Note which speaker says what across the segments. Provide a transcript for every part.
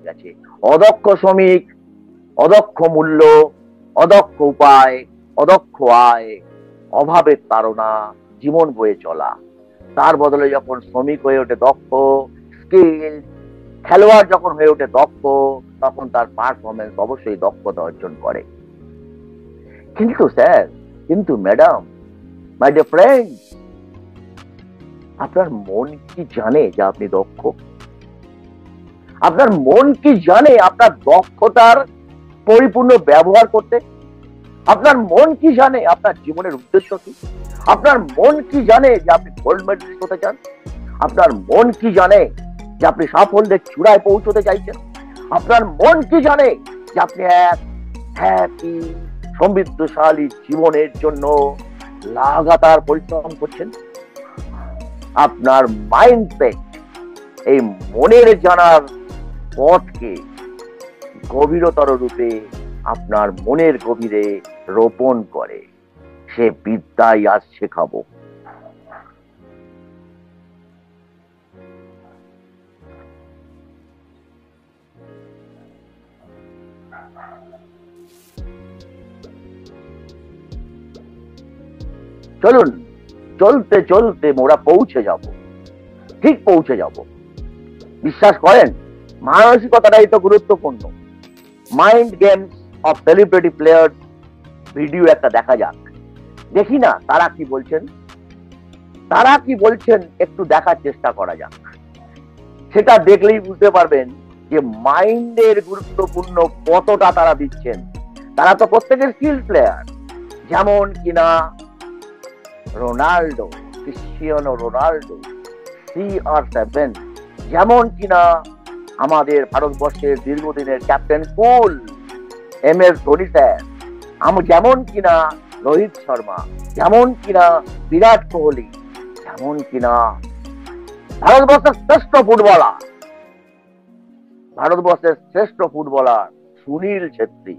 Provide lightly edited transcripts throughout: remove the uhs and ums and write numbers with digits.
Speaker 1: গেছে। অদক্ষ শ্রমিক, অদক্ষ মূল্য, অদক্ষ উপায়, অদক্ষ আয়, অভাবের তাড়না, জীবন বয়ে চলা। তার বদলে যখন শ্রমিক হয়ে ওঠে দক্ষ, স্কিল, খেলোয়াড় যখন হয়ে ওঠে দক্ষ, তখন তার পারফরমেন্স অবশ্যই দক্ষতা অর্জন করে। কিন্তু স্যার, কিন্তু ম্যাডাম, মাই ডিয়ার ফ্রেন্ড, আপনার মন কি জানে যে আপনি দক্ষ? আপনার মন কি জানে আপনার দক্ষতার পরিপূর্ণ ব্যবহার করতে? আপনার মন কি জানে আপনার জীবনের উদ্দেশ্য কি? আপনার মন কি জানে যে আপনি গোল্ড মেডেলিস্ট হতে চান? আপনার মন কি জানে যে আপনি সাফল্যের চূড়ায় পৌঁছতে চাইছেন? আপনার মন কি জানে যে আপনি এক হ্যাপি সমৃদ্ধশালী জীবনের জন্য লাগাতার পরিশ্রম করছেন? আপনার মাইন্ডসেট এই মনের জানার পথকে গভীরতর রূপে আপনার মনের গভীরে রোপণ করে। সে বিদ্যাই আজ শেখাবো। চলুন, চলতে চলতে মোরা পৌঁছে যাব, ঠিক পৌঁছে যাব। বিশ্বাস করেন, মানসিকতাটাই তো গুরুত্বপূর্ণ। Mind games of celebrity players video একটা দেখা যাক। দেখি না তারা কি বলছেন, তারা কি বলছেন একটু দেখার চেষ্টা করা যাক। সেটা দেখলেই বুঝতে পারবেন যে মাইন্ডের গুরুত্বপূর্ণ কতটা তারা দিচ্ছেন। তারা তো প্রত্যেকের স্কিল প্লেয়ার, যেমন কিনা রোনাল্ডো, ক্রিশ্চিয়ানো রোনাল্ডো, CR7, যেমন কিনা আমাদের ভারতবর্ষের দীর্ঘদিনের ক্যাপ্টেন কুল MS ধোনি স্যার, যেমন কিনা রোহিত শর্মা, যেমন কিনা বিরাট কোহলি, যেমন কিনা ভারতবর্ষের শ্রেষ্ঠ ফুটবলার, ভারতবর্ষের শ্রেষ্ঠ ফুটবলার সুনীল ছেত্রী।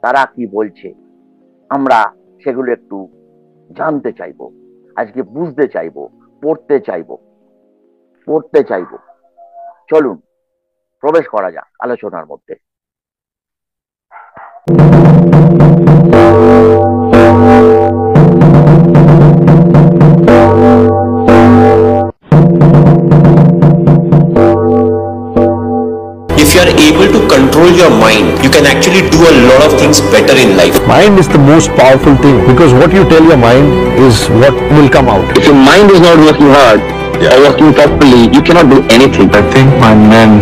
Speaker 1: তারা কি বলছে আমরা সেগুলো একটু জানতে চাইবো, আজকে বুঝতে চাইবো, পড়তে চাইবো, পড়তে চাইবো। চলুন প্রবেশ করা যাক আলোচনার মধ্যে।
Speaker 2: If you are able to control your mind, you can actually do a lot of things better in life.
Speaker 3: Mind is the most powerful thing because what you tell your mind is what will come out.
Speaker 4: If your mind is not working hard or working properly, you cannot do anything.
Speaker 5: I think my main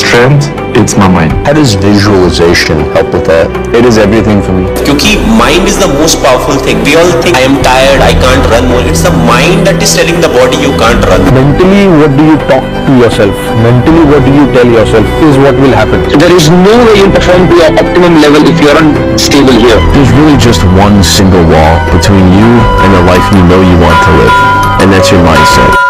Speaker 5: strength, it's my mind.
Speaker 3: How does visualization help with that? It is everything for me.
Speaker 2: Because mind is the most powerful thing. We all think I am tired, I can't run more. It's the mind that is telling the body you can't run.
Speaker 3: Mentally, what do you talk to yourself? Mentally, what do you tell yourself is what will happen.
Speaker 4: So there is no way you perform to your optimum level if you are unstable here.
Speaker 5: There's really just one single wall between you and the life you know you want to live, and that's your mindset.